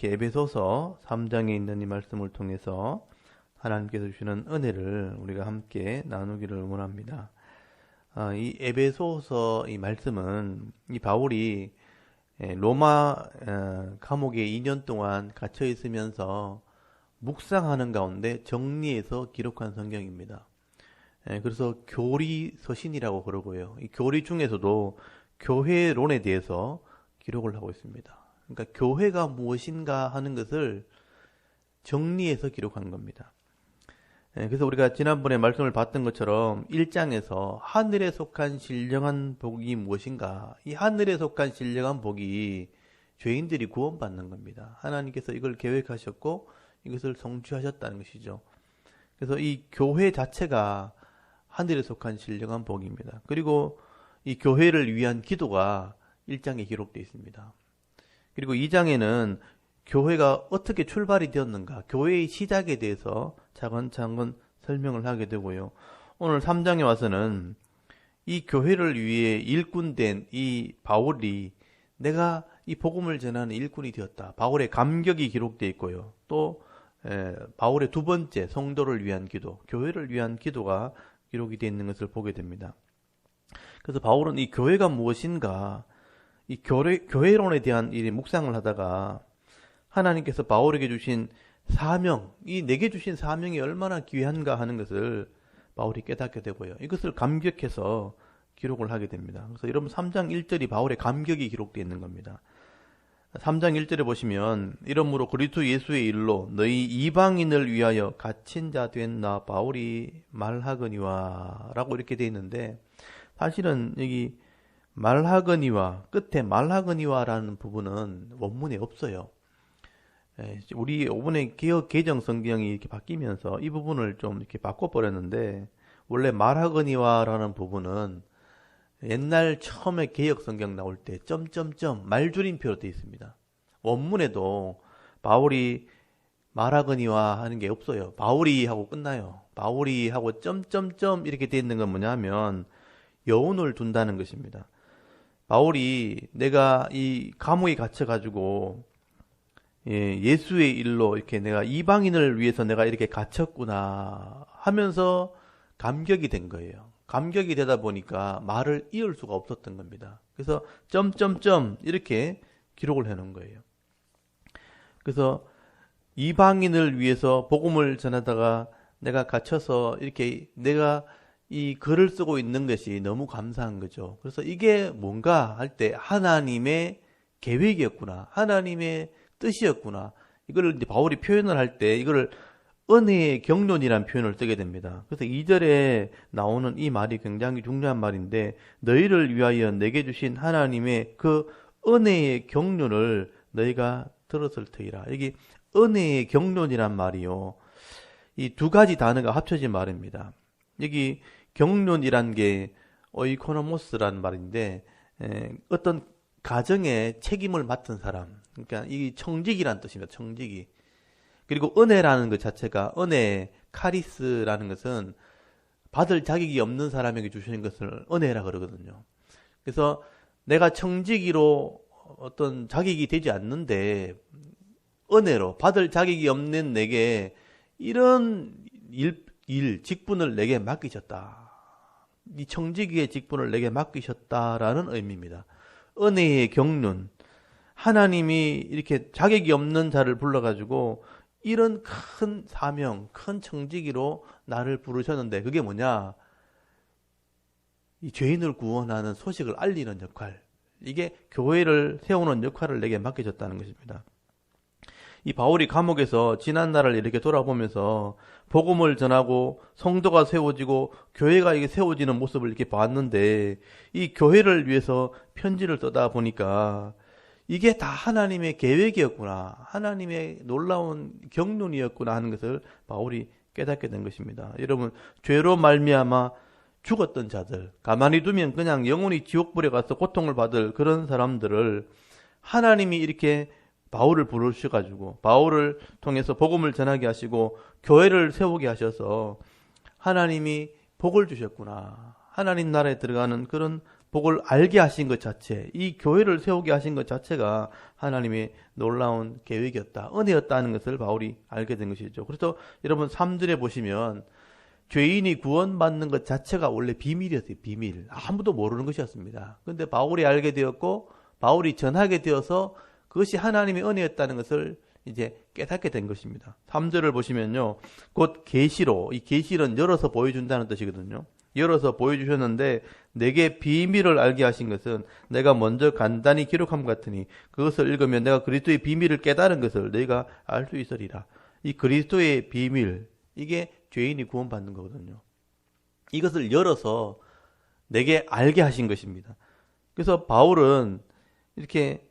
이렇게 에베소서 3장에 있는 이 말씀을 통해서 하나님께서 주시는 은혜를 우리가 함께 나누기를 원합니다. 이 에베소서 이 말씀은 이 바울이 로마 감옥에 2년 동안 갇혀 있으면서 묵상하는 가운데 정리해서 기록한 성경입니다. 그래서 교리 서신이라고 그러고요. 이 교리 중에서도 교회론에 대해서 기록을 하고 있습니다. 그러니까 교회가 무엇인가 하는 것을 정리해서 기록한 겁니다. 그래서 우리가 지난번에 말씀을 봤던 것처럼 1장에서 하늘에 속한 신령한 복이 무엇인가, 이 하늘에 속한 신령한 복이 죄인들이 구원받는 겁니다. 하나님께서 이걸 계획하셨고 이것을 성취하셨다는 것이죠. 그래서 이 교회 자체가 하늘에 속한 신령한 복입니다. 그리고 이 교회를 위한 기도가 1장에 기록되어 있습니다. 그리고 2장에는 교회가 어떻게 출발이 되었는가, 교회의 시작에 대해서 차근차근 설명을 하게 되고요. 오늘 3장에 와서는 이 교회를 위해 일꾼된 이 바울이 내가 이 복음을 전하는 일꾼이 되었다. 바울의 감격이 기록되어 있고요. 또 바울의 두 번째 성도를 위한 기도, 교회를 위한 기도가 기록이 되어 있는 것을 보게 됩니다. 그래서 바울은 이 교회가 무엇인가, 이 교회론에 대한 이 묵상을 하다가 하나님께서 바울에게 주신 사명, 이 내게 주신 사명이 얼마나 귀한가 하는 것을 바울이 깨닫게 되고요. 이것을 감격해서 기록을 하게 됩니다. 그래서 여러분 3장 1절이 바울의 감격이 기록되어 있는 겁니다. 3장 1절에 보시면 이러므로 그리스도 예수의 일로 너희 이방인을 위하여 갇힌 자 된 나 바울이 말하거니와 라고 이렇게 되어 있는데, 사실은 여기 말하거니와, 끝에 말하거니와라는 부분은 원문에 없어요. 우리 이번에 개역 개정 성경이 이렇게 바뀌면서 이 부분을 좀 이렇게 바꿔버렸는데, 원래 말하거니와라는 부분은 옛날 처음에 개역 성경 나올 때 점점점 말줄임표로 되어 있습니다. 원문에도 바울이 말하거니와 하는 게 없어요. 바울이 하고 끝나요. 바울이 하고 점점점 이렇게 되어 있는 건 뭐냐면 여운을 둔다는 것입니다. 바울이 내가 이 감옥에 갇혀가지고 예수의 일로 이렇게 내가 이방인을 위해서 내가 이렇게 갇혔구나 하면서 감격이 된 거예요. 감격이 되다 보니까 말을 이을 수가 없었던 겁니다. 그래서 점점점 이렇게 기록을 해놓은 거예요. 그래서 이방인을 위해서 복음을 전하다가 내가 갇혀서 이렇게 내가 이 글을 쓰고 있는 것이 너무 감사한 거죠. 그래서 이게 뭔가 할 때 하나님의 계획이었구나, 하나님의 뜻이었구나, 이거를 이제 바울이 표현을 할 때 이거를 은혜의 경륜이라는 표현을 쓰게 됩니다. 그래서 2절에 나오는 이 말이 굉장히 중요한 말인데, 너희를 위하여 내게 주신 하나님의 그 은혜의 경륜을 너희가 들었을 터이라. 여기 은혜의 경륜이란 말이요, 이 두 가지 단어가 합쳐진 말입니다. 여기 경륜이란 게 오이코노모스라는 말인데, 어떤 가정의 책임을 맡은 사람, 그러니까 이 청직이란 뜻입니다. 청직이. 그리고 은혜라는 것 자체가, 은혜, 카리스라는 것은 받을 자격이 없는 사람에게 주시는 것을 은혜라 그러거든요. 그래서 내가 청지기로 어떤 자격이 되지 않는데 은혜로 받을 자격이 없는 내게 이런 직분을 내게 맡기셨다. 이 청지기의 직분을 내게 맡기셨다라는 의미입니다. 은혜의 경륜. 하나님이 이렇게 자격이 없는 자를 불러가지고 이런 큰 사명, 큰 청지기로 나를 부르셨는데, 그게 뭐냐? 이 죄인을 구원하는 소식을 알리는 역할. 이게 교회를 세우는 역할을 내게 맡겨졌다는 것입니다. 이 바울이 감옥에서 지난 날을 이렇게 돌아보면서 복음을 전하고 성도가 세워지고 교회가 이게 세워지는 모습을 이렇게 봤는데, 이 교회를 위해서 편지를 쓰다 보니까 이게 다 하나님의 계획이었구나, 하나님의 놀라운 경륜이었구나 하는 것을 바울이 깨닫게 된 것입니다. 여러분, 죄로 말미암아 죽었던 자들, 가만히 두면 그냥 영원히 지옥불에 가서 고통을 받을 그런 사람들을 하나님이 이렇게 바울을 부르셔가지고 바울을 통해서 복음을 전하게 하시고 교회를 세우게 하셔서 하나님이 복을 주셨구나, 하나님 나라에 들어가는 그런 복을 알게 하신 것 자체, 이 교회를 세우게 하신 것 자체가 하나님의 놀라운 계획이었다, 은혜였다는 것을 바울이 알게 된 것이죠. 그래서 여러분 3절에 보시면 죄인이 구원받는 것 자체가 원래 비밀이었어요. 비밀. 아무도 모르는 것이었습니다. 그런데 바울이 알게 되었고 바울이 전하게 되어서 그것이 하나님의 은혜였다는 것을 이제 깨닫게 된 것입니다. 3절을 보시면요. 곧 계시로, 이 계시는 열어서 보여준다는 뜻이거든요. 열어서 보여주셨는데 내게 비밀을 알게 하신 것은 내가 먼저 간단히 기록함 같으니 그것을 읽으면 내가 그리스도의 비밀을 깨달은 것을 너희가 알 수 있으리라. 이 그리스도의 비밀, 이게 죄인이 구원받는 거거든요. 이것을 열어서 내게 알게 하신 것입니다. 그래서 바울은 이렇게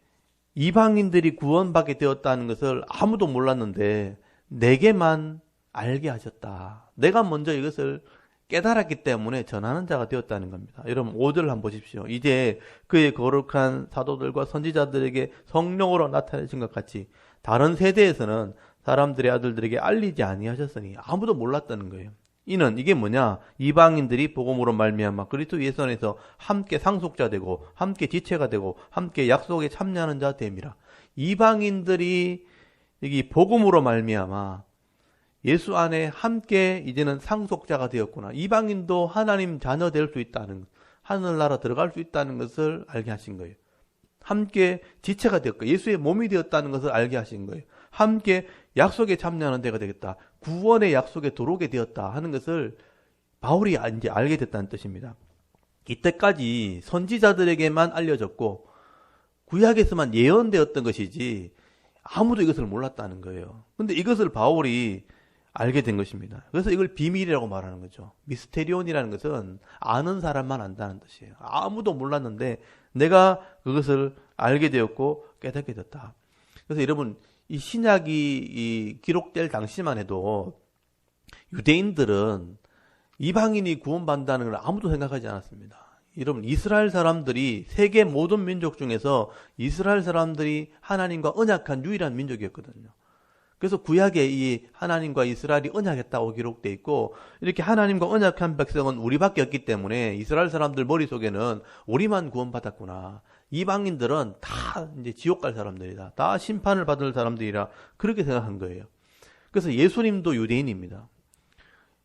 이방인들이 구원받게 되었다는 것을 아무도 몰랐는데 내게만 알게 하셨다. 내가 먼저 이것을 깨달았기 때문에 전하는 자가 되었다는 겁니다. 여러분 5절 한번 보십시오. 이제 그의 거룩한 사도들과 선지자들에게 성령으로 나타내신 것 같이 다른 세대에서는 사람들의 아들들에게 알리지 아니하셨으니 아무도 몰랐다는 거예요. 이는 이게 뭐냐? 이방인들이 복음으로 말미암아 그리스도 예수 안에서 함께 상속자 되고 함께 지체가 되고 함께 약속에 참여하는 자 됨이라. 이방인들이 여기 복음으로 말미암아 예수 안에 함께 이제는 상속자가 되었구나. 이방인도 하나님 자녀 될 수 있다는, 하늘나라 들어갈 수 있다는 것을 알게 하신 거예요. 함께 지체가 되었고 예수의 몸이 되었다는 것을 알게 하신 거예요. 함께 약속에 참여하는 데가 되겠다. 구원의 약속에 들어오게 되었다 하는 것을 바울이 이제 알게 됐다는 뜻입니다. 이때까지 선지자들에게만 알려졌고 구약에서만 예언되었던 것이지 아무도 이것을 몰랐다는 거예요. 근데 이것을 바울이 알게 된 것입니다. 그래서 이걸 비밀이라고 말하는 거죠. 미스테리온이라는 것은 아는 사람만 안다는 뜻이에요. 아무도 몰랐는데 내가 그것을 알게 되었고 깨닫게 됐다. 그래서 여러분 이 신약이 기록될 당시만 해도 유대인들은 이방인이 구원받는다는 걸 아무도 생각하지 않았습니다. 여러분 이스라엘 사람들이 세계 모든 민족 중에서 이스라엘 사람들이 하나님과 언약한 유일한 민족이었거든요. 그래서 구약에 이 하나님과 이스라엘이 언약했다고 기록되어 있고 이렇게 하나님과 언약한 백성은 우리밖에 없기 때문에 이스라엘 사람들 머릿속에는 우리만 구원받았구나. 이방인들은 다 이제 지옥 갈 사람들이다. 다 심판을 받을 사람들이라 그렇게 생각한 거예요. 그래서 예수님도 유대인입니다.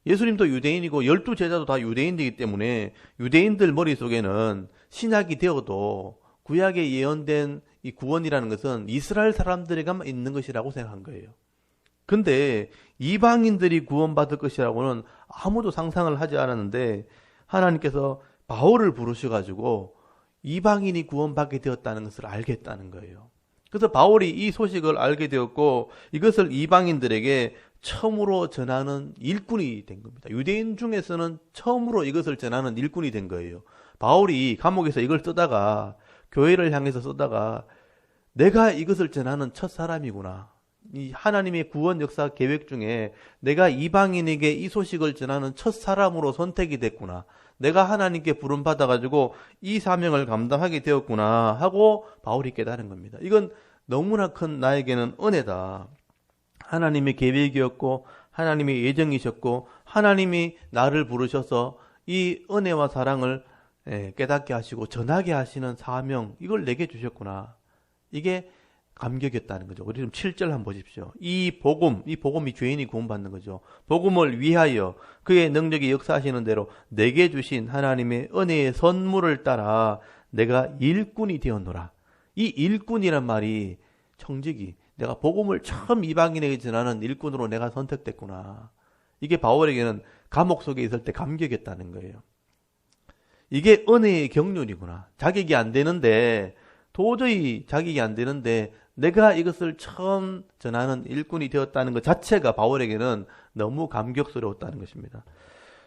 예수님도 유대인이고 12제자도 다 유대인이기 때문에 유대인들 머릿속에는 신약이 되어도 구약에 예언된 이 구원이라는 것은 이스라엘 사람들에게만 있는 것이라고 생각한 거예요. 근데 이방인들이 구원받을 것이라고는 아무도 상상을 하지 않았는데 하나님께서 바울을 부르셔가지고 이방인이 구원받게 되었다는 것을 알겠다는 거예요. 그래서 바울이 이 소식을 알게 되었고 이것을 이방인들에게 처음으로 전하는 일꾼이 된 겁니다. 유대인 중에서는 처음으로 이것을 전하는 일꾼이 된 거예요. 바울이 감옥에서 이걸 쓰다가 교회를 향해서 쓰다가 내가 이것을 전하는 첫 사람이구나. 이 하나님의 구원 역사 계획 중에 내가 이방인에게 이 소식을 전하는 첫 사람으로 선택이 됐구나. 내가 하나님께 부름받아가지고 이 사명을 감당하게 되었구나 하고 바울이 깨달은 겁니다. 이건 너무나 큰 나에게는 은혜다. 하나님의 계획이었고 하나님의 예정이셨고 하나님이 나를 부르셔서 이 은혜와 사랑을 깨닫게 하시고 전하게 하시는 사명, 이걸 내게 주셨구나. 이게 감격이었다는 거죠. 우리 좀 7절 한번 보십시오. 이 복음이 죄인이 구원받는 거죠. 복음을 위하여 그의 능력이 역사하시는 대로 내게 주신 하나님의 은혜의 선물을 따라 내가 일꾼이 되었노라. 이 일꾼이란 말이 청지기, 내가 복음을 처음 이방인에게 전하는 일꾼으로 내가 선택됐구나. 이게 바울에게는 감옥 속에 있을 때 감격이었다는 거예요. 이게 은혜의 경륜이구나. 자격이 안 되는데, 도저히 자격이 안 되는데 내가 이것을 처음 전하는 일꾼이 되었다는 것 자체가 바울에게는 너무 감격스러웠다는 것입니다.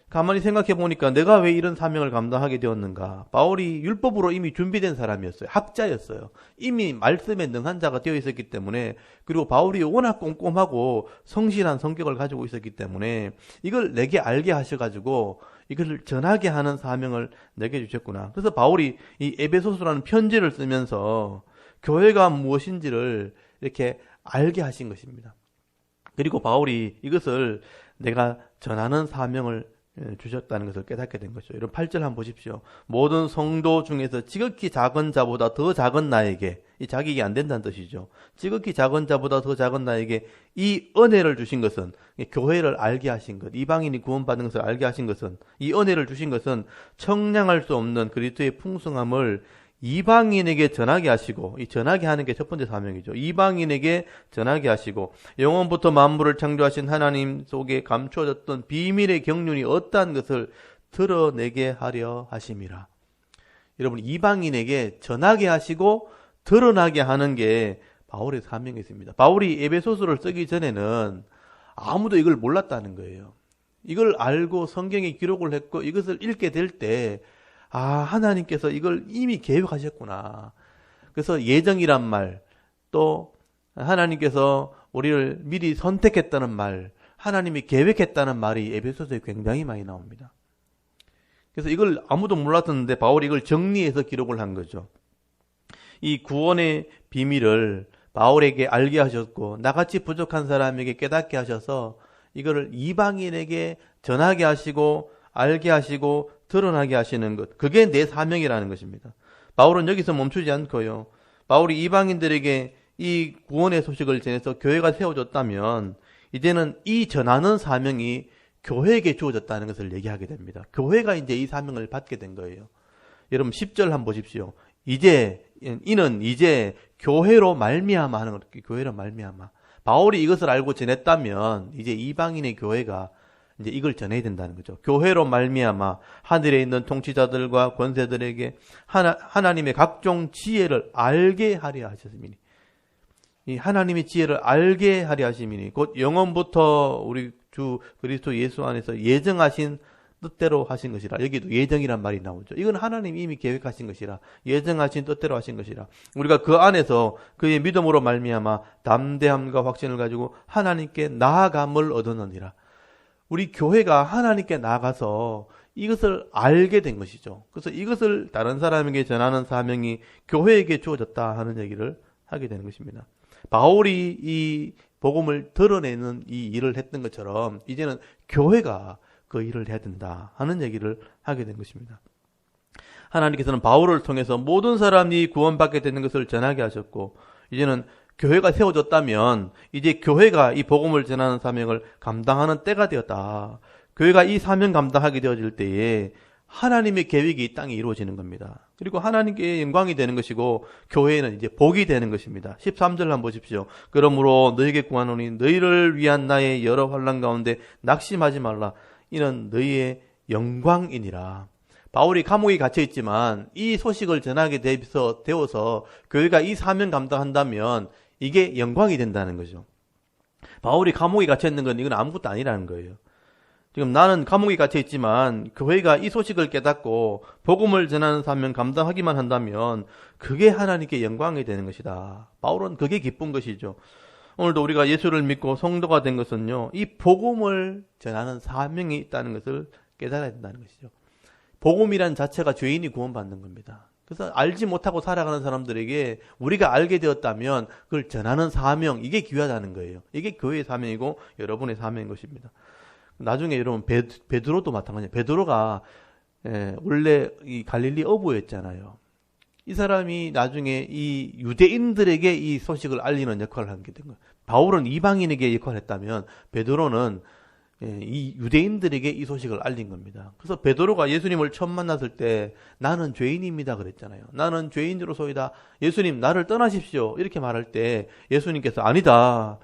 가만히 생각해 보니까 내가 왜 이런 사명을 감당하게 되었는가. 바울이 율법으로 이미 준비된 사람이었어요. 학자였어요. 이미 말씀에 능한 자가 되어 있었기 때문에, 그리고 바울이 워낙 꼼꼼하고 성실한 성격을 가지고 있었기 때문에 이걸 내게 알게 하셔가지고 이것을 전하게 하는 사명을 내게 주셨구나. 그래서 바울이 이 에베소서라는 편지를 쓰면서 교회가 무엇인지를 이렇게 알게 하신 것입니다. 그리고 바울이 이것을 내가 전하는 사명을 주셨다는 것을 깨닫게 된 것이죠. 이런 8절 한번 보십시오. 모든 성도 중에서 지극히 작은 자보다 더 작은 나에게, 이 자격이 안 된다는 뜻이죠. 지극히 작은 자보다 더 작은 나에게 이 은혜를 주신 것은, 교회를 알게 하신 것, 이방인이 구원받는 것을 알게 하신 것은, 이 은혜를 주신 것은 청량할 수 없는 그리스도의 풍성함을 이방인에게 전하게 하시고, 이 전하게 하는 게 첫 번째 사명이죠. 이방인에게 전하게 하시고, 영원부터 만물을 창조하신 하나님 속에 감추어졌던 비밀의 경륜이 어떠한 것을 드러내게 하려 하심이라. 여러분, 이방인에게 전하게 하시고 드러나게 하는 게 바울의 사명이었습니다. 바울이 에베소서를 쓰기 전에는 아무도 이걸 몰랐다는 거예요. 이걸 알고 성경에 기록을 했고 이것을 읽게 될 때, 하나님께서 이걸 이미 계획하셨구나. 그래서 예정이란 말, 또 하나님께서 우리를 미리 선택했다는 말, 하나님이 계획했다는 말이 에베소서에 굉장히 많이 나옵니다. 그래서 이걸 아무도 몰랐었는데 바울이 이걸 정리해서 기록을 한 거죠. 이 구원의 비밀을 바울에게 알게 하셨고 나같이 부족한 사람에게 깨닫게 하셔서 이거를 이방인에게 전하게 하시고 알게 하시고 드러나게 하시는 것, 그게 내 사명이라는 것입니다. 바울은 여기서 멈추지 않고요. 바울이 이방인들에게 이 구원의 소식을 전해서 교회가 세워졌다면 이제는 이 전하는 사명이 교회에게 주어졌다는 것을 얘기하게 됩니다. 교회가 이제 이 사명을 받게 된 거예요. 여러분 10절 한번 보십시오. 이는 이제 교회로 말미암아 하는 것, 교회로 말미암아. 바울이 이것을 알고 전했다면 이제 이방인의 교회가 이제 이걸 전해야 된다는 거죠. 교회로 말미암아 하늘에 있는 통치자들과 권세들에게 하나님의 각종 지혜를 알게 하려 하셨으니, 이 하나님의 지혜를 알게 하려 하심이니 곧 영원부터 우리 주 그리스도 예수 안에서 예정하신 뜻대로 하신 것이라. 여기도 예정이란 말이 나오죠. 이건 하나님이 이미 계획하신 것이라, 예정하신 뜻대로 하신 것이라. 우리가 그 안에서 그의 믿음으로 말미암아 담대함과 확신을 가지고 하나님께 나아감을 얻었느니라. 우리 교회가 하나님께 나아가서 이것을 알게 된 것이죠. 그래서 이것을 다른 사람에게 전하는 사명이 교회에게 주어졌다 하는 얘기를 하게 되는 것입니다. 바울이 이 복음을 드러내는 이 일을 했던 것처럼 이제는 교회가 그 일을 해야 된다 하는 얘기를 하게 된 것입니다. 하나님께서는 바울을 통해서 모든 사람이 구원받게 되는 것을 전하게 하셨고, 이제는 교회가 세워졌다면 이제 교회가 이 복음을 전하는 사명을 감당하는 때가 되었다. 교회가 이 사명 감당하게 되어질 때에 하나님의 계획이 이 땅에 이루어지는 겁니다. 그리고 하나님께 영광이 되는 것이고 교회는 이제 복이 되는 것입니다. 13절 한번 보십시오. 그러므로 너에게 구하노니 너희를 위한 나의 여러 환난 가운데 낙심하지 말라. 이는 너희의 영광이니라. 바울이 감옥에 갇혀 있지만 이 소식을 전하게 되어서 교회가 이 사명 감당한다면 이게 영광이 된다는 거죠. 바울이 감옥에 갇혀 있는 건 이건 아무것도 아니라는 거예요. 지금 나는 감옥에 갇혀 있지만 교회가 이 소식을 깨닫고 복음을 전하는 사명 감당하기만 한다면 그게 하나님께 영광이 되는 것이다. 바울은 그게 기쁜 것이죠. 오늘도 우리가 예수를 믿고 성도가 된 것은요, 이 복음을 전하는 사명이 있다는 것을 깨달아야 된다는 것이죠. 복음이란 자체가 죄인이 구원받는 겁니다. 그래서 알지 못하고 살아가는 사람들에게 우리가 알게 되었다면 그걸 전하는 사명, 이게 귀하다는 거예요. 이게 교회의 사명이고 여러분의 사명인 것입니다. 나중에 여러분 베드로도 마찬가지예요. 베드로가 원래 이 갈릴리 어부였잖아요. 이 사람이 나중에 이 유대인들에게 이 소식을 알리는 역할을 하게 된 거예요. 바울은 이방인에게 역할을 했다면 베드로는 이 유대인들에게 이 소식을 알린 겁니다. 그래서 베드로가 예수님을 처음 만났을 때 나는 죄인입니다 그랬잖아요. 나는 죄인으로소이다. 예수님 나를 떠나십시오. 이렇게 말할 때 예수님께서 아니다.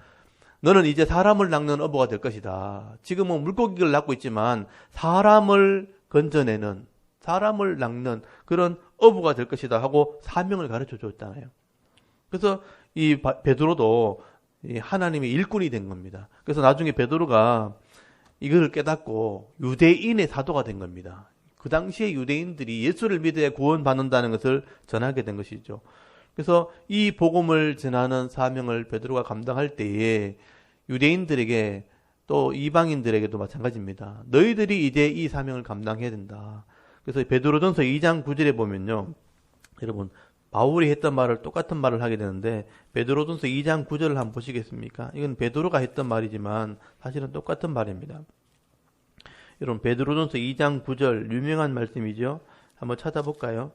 너는 이제 사람을 낚는 어부가 될 것이다. 지금은 물고기를 낚고 있지만 사람을 건져내는, 사람을 낚는 그런 어부가 될 것이다 하고 사명을 가르쳐 줬잖아요. 그래서 이 베드로도 하나님의 일꾼이 된 겁니다. 그래서 나중에 베드로가 이걸 깨닫고 유대인의 사도가 된 겁니다. 그 당시에 유대인들이 예수를 믿어야 구원받는다는 것을 전하게 된 것이죠. 그래서 이 복음을 전하는 사명을 베드로가 감당할 때에 유대인들에게 또 이방인들에게도 마찬가지입니다. 너희들이 이제 이 사명을 감당해야 된다. 그래서 베드로전서 2장 9절에 보면요, 여러분 바울이 했던 말을 똑같은 말을 하게 되는데 베드로전서 2장 9절을 한번 보시겠습니까? 이건 베드로가 했던 말이지만 사실은 똑같은 말입니다. 여러분 베드로전서 2장 9절 유명한 말씀이죠. 한번 찾아볼까요?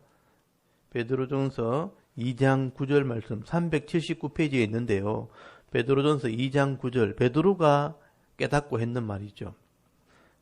베드로전서 2장 9절 말씀 379페이지에 있는데요. 베드로전서 2장 9절 베드로가 깨닫고 했는 말이죠.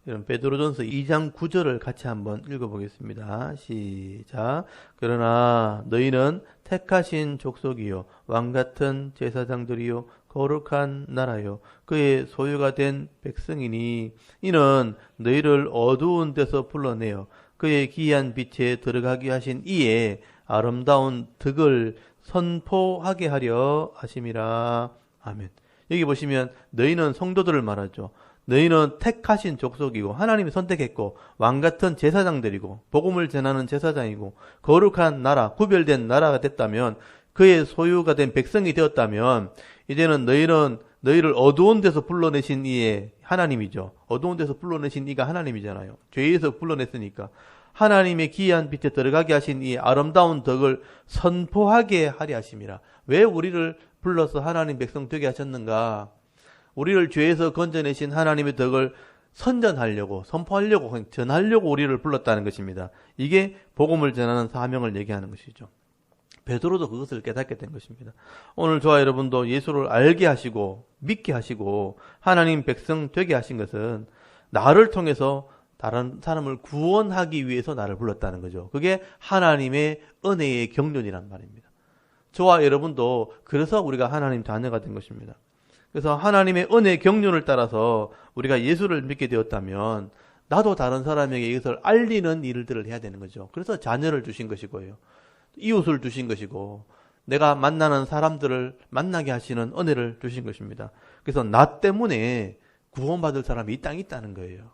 여러분 베드로전서 2장 9절을 같이 한번 읽어보겠습니다. 시작. 그러나 너희는 택하신 족속이요 왕같은 제사장들이요 거룩한 나라요 그의 소유가 된 백성이니 이는 너희를 어두운 데서 불러내어 그의 기이한 빛에 들어가게 하신 이에 아름다운 덕을 선포하게 하려 하심이라. 아멘. 여기 보시면 너희는 성도들을 말하죠. 너희는 택하신 족속이고 하나님이 선택했고 왕같은 제사장들이고 복음을 전하는 제사장이고 거룩한 나라, 구별된 나라가 됐다면 그의 소유가 된 백성이 되었다면 이제는 너희를 어두운 데서 불러내신 이의 하나님이죠. 어두운 데서 불러내신 이가 하나님이잖아요. 죄에서 불러냈으니까 하나님의 기이한 빛에 들어가게 하신 이 아름다운 덕을 선포하게 하려 하심이라. 왜 우리를 불러서 하나님 백성 되게 하셨는가? 우리를 죄에서 건져내신 하나님의 덕을 선전하려고, 선포하려고, 전하려고 우리를 불렀다는 것입니다. 이게 복음을 전하는 사명을 얘기하는 것이죠. 베드로도 그것을 깨닫게 된 것입니다. 오늘 저와 여러분도 예수를 알게 하시고 믿게 하시고 하나님 백성 되게 하신 것은 나를 통해서 다른 사람을 구원하기 위해서 나를 불렀다는 거죠. 그게 하나님의 은혜의 경륜이란 말입니다. 저와 여러분도 그래서 우리가 하나님 자녀가 된 것입니다. 그래서 하나님의 은혜의 경륜을 따라서 우리가 예수를 믿게 되었다면 나도 다른 사람에게 이것을 알리는 일들을 해야 되는 거죠. 그래서 자녀를 주신 것이고요. 이웃을 주신 것이고 내가 만나는 사람들을 만나게 하시는 은혜를 주신 것입니다. 그래서 나 때문에 구원받을 사람이 이 땅에 있다는 거예요.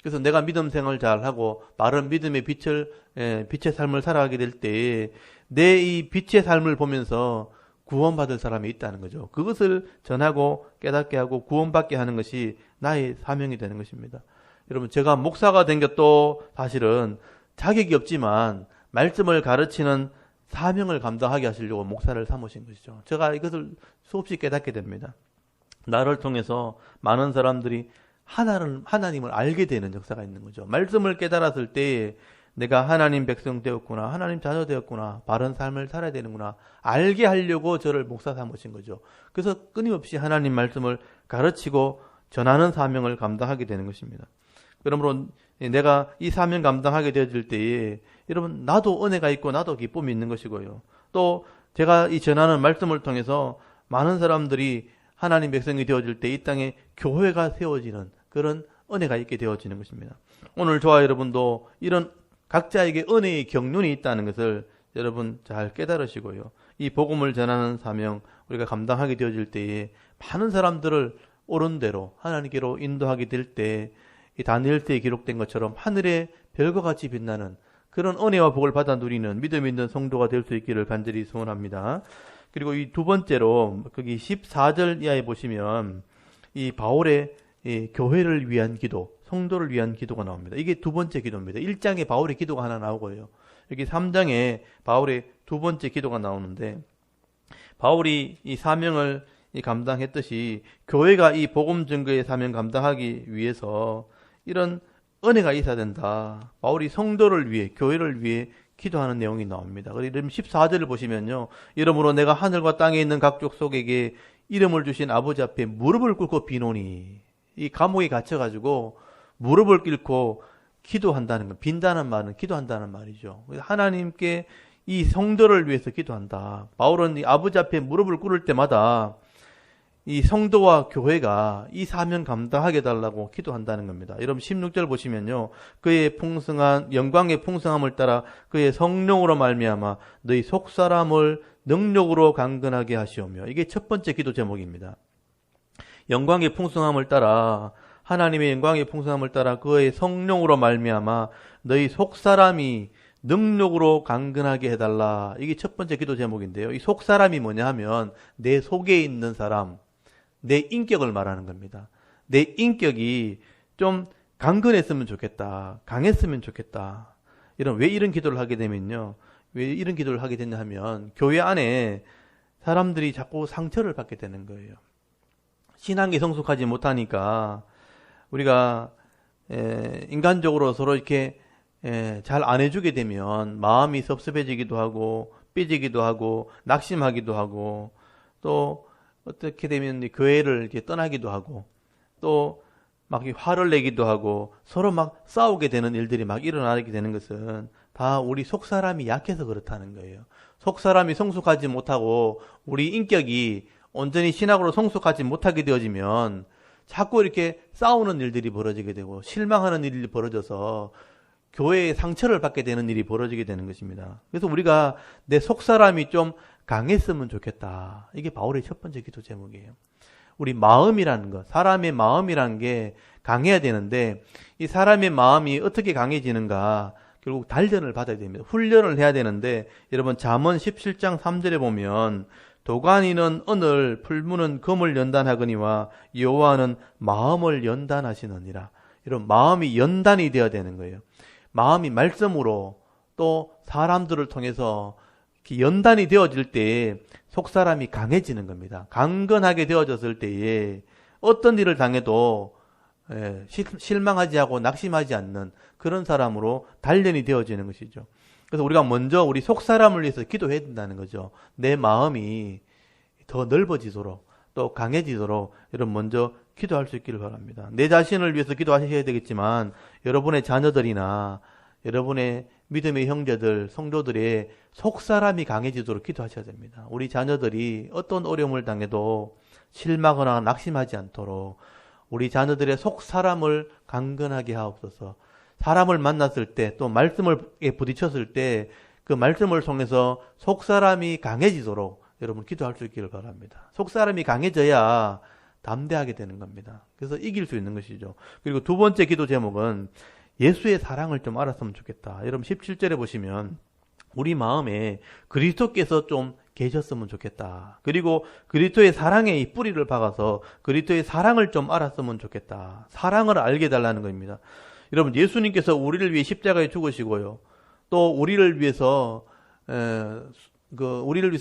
그래서 내가 믿음 생활을 잘하고 바른 믿음의 빛의 삶을 살아가게 될 때 내 이 빛의 삶을 보면서 구원받을 사람이 있다는 거죠. 그것을 전하고 깨닫게 하고 구원받게 하는 것이 나의 사명이 되는 것입니다. 여러분 제가 목사가 된 것도 사실은 자격이 없지만 말씀을 가르치는 사명을 감당하게 하시려고 목사를 삼으신 것이죠. 제가 이것을 수없이 깨닫게 됩니다. 나를 통해서 많은 사람들이 하나님을 알게 되는 역사가 있는 거죠. 말씀을 깨달았을 때 내가 하나님 백성 되었구나, 하나님 자녀 되었구나, 바른 삶을 살아야 되는구나 알게 하려고 저를 목사 삼으신 거죠. 그래서 끊임없이 하나님 말씀을 가르치고 전하는 사명을 감당하게 되는 것입니다. 그러므로 내가 이 사명 감당하게 되어질 때에 여러분 나도 은혜가 있고 나도 기쁨이 있는 것이고요. 또 제가 이 전하는 말씀을 통해서 많은 사람들이 하나님 백성이 되어질 때 이 땅에 교회가 세워지는 그런 은혜가 있게 되어지는 것입니다. 오늘 저와 여러분도 이런 각자에게 은혜의 경륜이 있다는 것을 여러분 잘 깨달으시고요. 이 복음을 전하는 사명 우리가 감당하게 되어질 때에 많은 사람들을 옳은 대로 하나님께로 인도하게 될 때 이 다니엘서에 기록된 것처럼 하늘의 별과 같이 빛나는 그런 은혜와 복을 받아 누리는 믿음 있는 성도가 될 수 있기를 간절히 소원합니다. 그리고 이 두 번째로 거기 14절 이하에 보시면 이 바울의 교회를 위한 기도, 성도를 위한 기도가 나옵니다. 이게 두 번째 기도입니다. 1장에 바울의 기도가 하나 나오고요. 여기 3장에 바울의 두 번째 기도가 나오는데 바울이 이 사명을 감당했듯이 교회가 이 복음 증거의 사명 감당하기 위해서 이런 은혜가 있어야 된다. 바울이 성도를 위해, 교회를 위해 기도하는 내용이 나옵니다. 그리고 14절을 보시면요. 이러므로 내가 하늘과 땅에 있는 각 족속에게 이름을 주신 아버지 앞에 무릎을 꿇고 비노니. 이 감옥에 갇혀가지고 무릎을 꿇고 기도한다는 것. 빈다는 말은 기도한다는 말이죠. 하나님께 이 성도를 위해서 기도한다. 바울은 이 아버지 앞에 무릎을 꿇을 때마다 이 성도와 교회가 이 사명 감당하게 해달라고 기도한다는 겁니다. 여러분 16절 보시면요. 그의 풍성한 영광의 풍성함을 따라 그의 성령으로 말미암아 너희 속사람을 능력으로 강건하게 하시오며. 이게 첫 번째 기도 제목입니다. 영광의 풍성함을 따라 하나님의 영광의 풍성함을 따라 그의 성령으로 말미암아 너희 속사람이 능력으로 강건하게 해달라. 이게 첫 번째 기도 제목인데요. 이 속사람이 뭐냐 하면 내 속에 있는 사람, 내 인격을 말하는 겁니다. 내 인격이 좀 강건했으면 좋겠다. 강했으면 좋겠다. 왜 이런 기도를 하게 되면요. 왜 이런 기도를 하게 되냐 하면 교회 안에 사람들이 자꾸 상처를 받게 되는 거예요. 신앙이 성숙하지 못하니까 우리가 인간적으로 서로 이렇게 잘 안 해주게 되면 마음이 섭섭해지기도 하고 삐지기도 하고 낙심하기도 하고 또 어떻게 되면 교회를 이렇게 떠나기도 하고 또 막 화를 내기도 하고 서로 막 싸우게 되는 일들이 막 일어나게 되는 것은 다 우리 속사람이 약해서 그렇다는 거예요. 속사람이 성숙하지 못하고 우리 인격이 온전히 신학으로 성숙하지 못하게 되어지면 자꾸 이렇게 싸우는 일들이 벌어지게 되고 실망하는 일이 벌어져서 교회에 상처를 받게 되는 일이 벌어지게 되는 것입니다. 그래서 우리가 내 속사람이 좀 강했으면 좋겠다. 이게 바울의 첫 번째 기도 제목이에요. 우리 마음이라는 것, 사람의 마음이라는 게 강해야 되는데 이 사람의 마음이 어떻게 강해지는가? 결국 단련을 받아야 됩니다. 훈련을 해야 되는데 여러분 잠언 17장 3절에 보면 도가니는 은을, 풀무는 금을 연단하거니와 여호와는 마음을 연단하시느니라. 이런 마음이 연단이 되어야 되는 거예요. 마음이 말씀으로 또 사람들을 통해서 연단이 되어질 때 속사람이 강해지는 겁니다. 강건하게 되어졌을 때에 어떤 일을 당해도 실망하지 않고 낙심하지 않는 그런 사람으로 단련이 되어지는 것이죠. 그래서 우리가 먼저 우리 속사람을 위해서 기도해야 된다는 거죠. 내 마음이 더 넓어지도록 또 강해지도록 여러분 먼저 기도할 수 있기를 바랍니다. 내 자신을 위해서 기도하셔야 되겠지만 여러분의 자녀들이나 여러분의 믿음의 형제들, 성도들의 속사람이 강해지도록 기도하셔야 됩니다. 우리 자녀들이 어떤 어려움을 당해도 실망하거나 낙심하지 않도록 우리 자녀들의 속사람을 강건하게 하옵소서. 사람을 만났을 때 또 말씀을 부딪혔을 때 그 말씀을 통해서 속사람이 강해지도록 여러분 기도할 수 있기를 바랍니다. 속사람이 강해져야 담대하게 되는 겁니다. 그래서 이길 수 있는 것이죠. 그리고 두 번째 기도 제목은 예수의 사랑을 좀 알았으면 좋겠다. 여러분 17절에 보시면 우리 마음에 그리스도께서 좀 계셨으면 좋겠다. 그리고 그리스도의 사랑에 이 뿌리를 박아서 그리스도의 사랑을 좀 알았으면 좋겠다. 사랑을 알게 달라는 겁니다. 여러분 예수님께서 우리를 위해 십자가에 죽으시고요. 또 우리를 위해서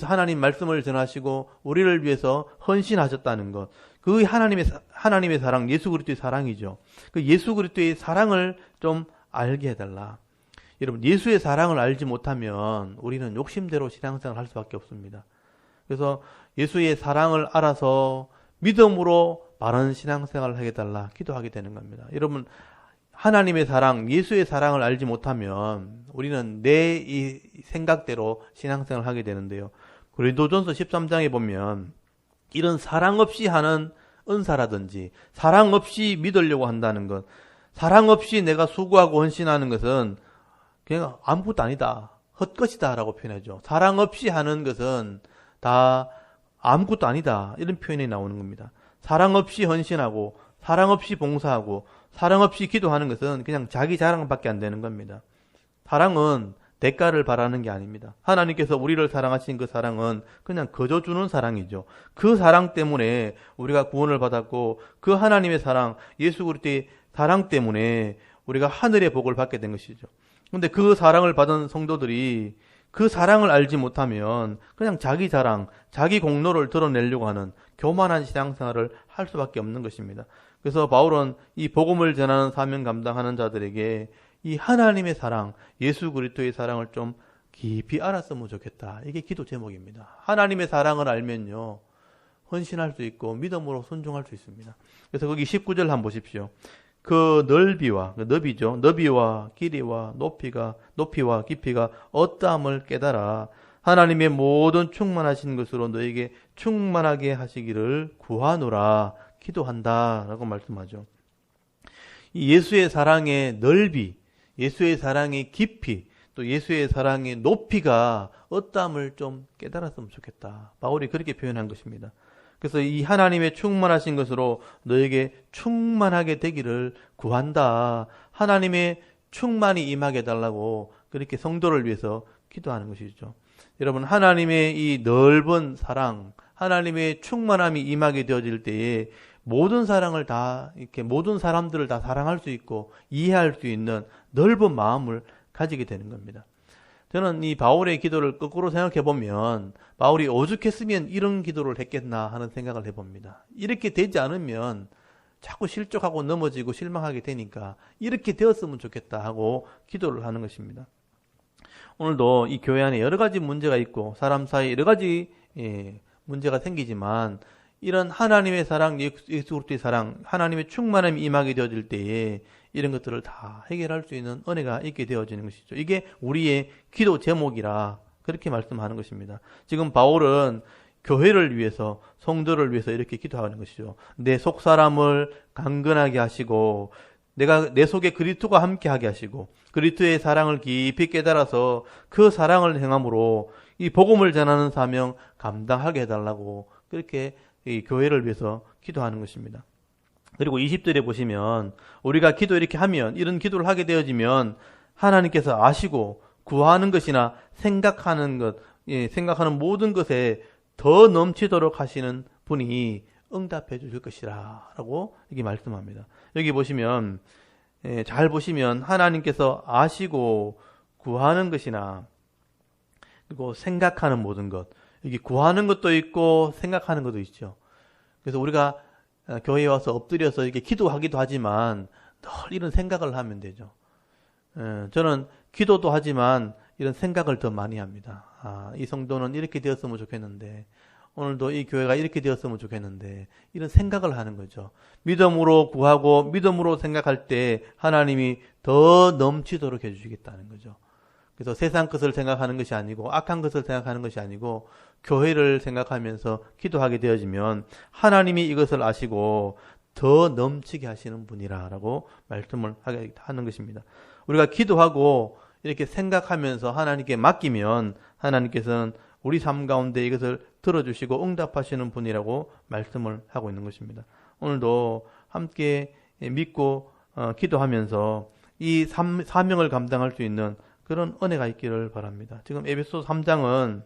하나님 말씀을 전하시고 우리를 위해서 헌신하셨다는 것. 그 하나님의 사랑, 예수 그리스도의 사랑이죠. 그 예수 그리스도의 사랑을 좀 알게 해달라. 여러분 예수의 사랑을 알지 못하면 우리는 욕심대로 신앙생활을 할 수밖에 없습니다. 그래서 예수의 사랑을 알아서 믿음으로 바른 신앙생활을 하게 해달라 기도하게 되는 겁니다. 여러분 하나님의 사랑, 예수의 사랑을 알지 못하면 우리는 내 이 생각대로 신앙생활을 하게 되는데요. 고린도전서 13장에 보면 이런 사랑 없이 하는 은사라든지 사랑 없이 믿으려고 한다는 것, 사랑 없이 내가 수고하고 헌신하는 것은 그냥 아무것도 아니다, 헛것이다 라고 표현하죠. 사랑 없이 하는 것은 다 아무것도 아니다 이런 표현이 나오는 겁니다. 사랑 없이 헌신하고 사랑 없이 봉사하고 사랑 없이 기도하는 것은 그냥 자기 자랑밖에 안 되는 겁니다. 사랑은 대가를 바라는 게 아닙니다. 하나님께서 우리를 사랑하신 그 사랑은 그냥 거저 주는 사랑이죠. 그 사랑 때문에 우리가 구원을 받았고 그 하나님의 사랑, 예수 그리스도의 사랑 때문에 우리가 하늘의 복을 받게 된 것이죠. 그런데 그 사랑을 받은 성도들이 그 사랑을 알지 못하면 그냥 자기 자랑, 자기 공로를 드러내려고 하는 교만한 신앙생활을 할 수밖에 없는 것입니다. 그래서 바울은 이 복음을 전하는 사명 감당하는 자들에게 이 하나님의 사랑, 예수 그리스도의 사랑을 좀 깊이 알았으면 좋겠다. 이게 기도 제목입니다. 하나님의 사랑을 알면요, 헌신할 수 있고 믿음으로 순종할 수 있습니다. 그래서 거기 19절 한번 보십시오. 그 넓이와, 너비와 길이와 높이와 깊이가 어떠함을 깨달아 하나님의 모든 충만하신 것으로 너에게 충만하게 하시기를 구하노라 기도한다 라고 말씀하죠. 이 예수의 사랑의 넓이, 예수의 사랑의 깊이, 또 예수의 사랑의 높이가 어떠함을 좀 깨달았으면 좋겠다. 바울이 그렇게 표현한 것입니다. 그래서 이 하나님의 충만하신 것으로 너에게 충만하게 되기를 구한다. 하나님의 충만이 임하게 해달라고 그렇게 성도를 위해서 기도하는 것이죠. 여러분 하나님의 이 넓은 사랑, 하나님의 충만함이 임하게 되어질 때에 모든 사랑을 다 이렇게 모든 사람들을 다 사랑할 수 있고 이해할 수 있는 넓은 마음을 가지게 되는 겁니다. 저는 이 바울의 기도를 거꾸로 생각해 보면 바울이 오죽했으면 이런 기도를 했겠나 하는 생각을 해봅니다. 이렇게 되지 않으면 자꾸 실족하고 넘어지고 실망하게 되니까 이렇게 되었으면 좋겠다 하고 기도를 하는 것입니다. 오늘도 이 교회 안에 여러 가지 문제가 있고 사람 사이 여러 가지 문제가 생기지만 이런 하나님의 사랑, 예수 그리스도의 사랑, 하나님의 충만함이 임하게 되어질 때에 이런 것들을 다 해결할 수 있는 은혜가 있게 되어지는 것이죠. 이게 우리의 기도 제목이라 그렇게 말씀하는 것입니다. 지금 바울은 교회를 위해서, 성도를 위해서 이렇게 기도하는 것이죠. 내 속사람을 강건하게 하시고 내 속에 그리스도가 함께하게 하시고 그리스도의 사랑을 깊이 깨달아서 그 사랑을 행함으로 이 복음을 전하는 사명 감당하게 해달라고 그렇게 이 교회를 위해서 기도하는 것입니다. 그리고 20절에 보시면 우리가 기도 이렇게 하면 이런 기도를 하게 되어지면 하나님께서 아시고 구하는 것이나 생각하는 모든 것에 더 넘치도록 하시는 분이 응답해 주실 것이라 라고 이렇게 말씀합니다. 여기 보시면 잘 보시면 하나님께서 아시고 구하는 것이나 그리고 생각하는 모든 것, 여기 구하는 것도 있고 생각하는 것도 있죠. 그래서 우리가 교회에 와서 엎드려서 이렇게 기도하기도 하지만 늘 이런 생각을 하면 되죠. 저는 기도도 하지만 이런 생각을 더 많이 합니다. 이 성도는 이렇게 되었으면 좋겠는데, 오늘도 이 교회가 이렇게 되었으면 좋겠는데, 이런 생각을 하는 거죠. 믿음으로 구하고 믿음으로 생각할 때 하나님이 더 넘치도록 해주시겠다는 거죠. 그래서 세상 것을 생각하는 것이 아니고 악한 것을 생각하는 것이 아니고 교회를 생각하면서 기도하게 되어지면 하나님이 이것을 아시고 더 넘치게 하시는 분이라고 말씀을 하는 것입니다. 우리가 기도하고 이렇게 생각하면서 하나님께 맡기면 하나님께서는 우리 삶 가운데 이것을 들어주시고 응답하시는 분이라고 말씀을 하고 있는 것입니다. 오늘도 함께 믿고 기도하면서 이 사명을 감당할 수 있는 그런 은혜가 있기를 바랍니다. 지금 에베소 3장은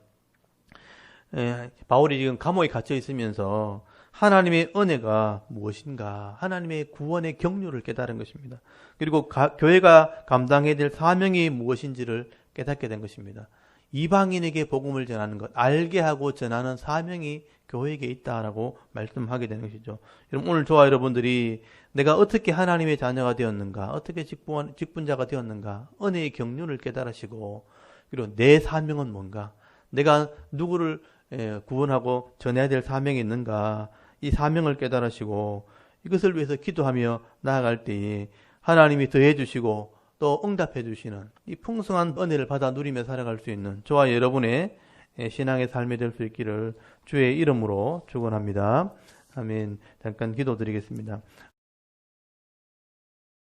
바울이 지금 감옥에 갇혀 있으면서 하나님의 은혜가 무엇인가, 하나님의 구원의 경륜을 깨달은 것입니다. 그리고 교회가 감당해야 될 사명이 무엇인지를 깨닫게 된 것입니다. 이방인에게 복음을 전하는 것, 알게 하고 전하는 사명이 교회에게 있다라고 말씀하게 되는 것이죠. 여러분, 오늘 저와 여러분들이 내가 어떻게 하나님의 자녀가 되었는가, 어떻게 직분자가 되었는가, 은혜의 경륜을 깨달으시고, 그리고 내 사명은 뭔가, 내가 누구를 구원하고 전해야 될 사명이 있는가, 이 사명을 깨달으시고 이것을 위해서 기도하며 나아갈 때에 하나님이 더해 주시고 또 응답해 주시는 이 풍성한 은혜를 받아 누리며 살아갈 수 있는 저와 여러분의 신앙의 삶이 될 수 있기를 주의 이름으로 축원합니다. 아멘. 잠깐 기도드리겠습니다.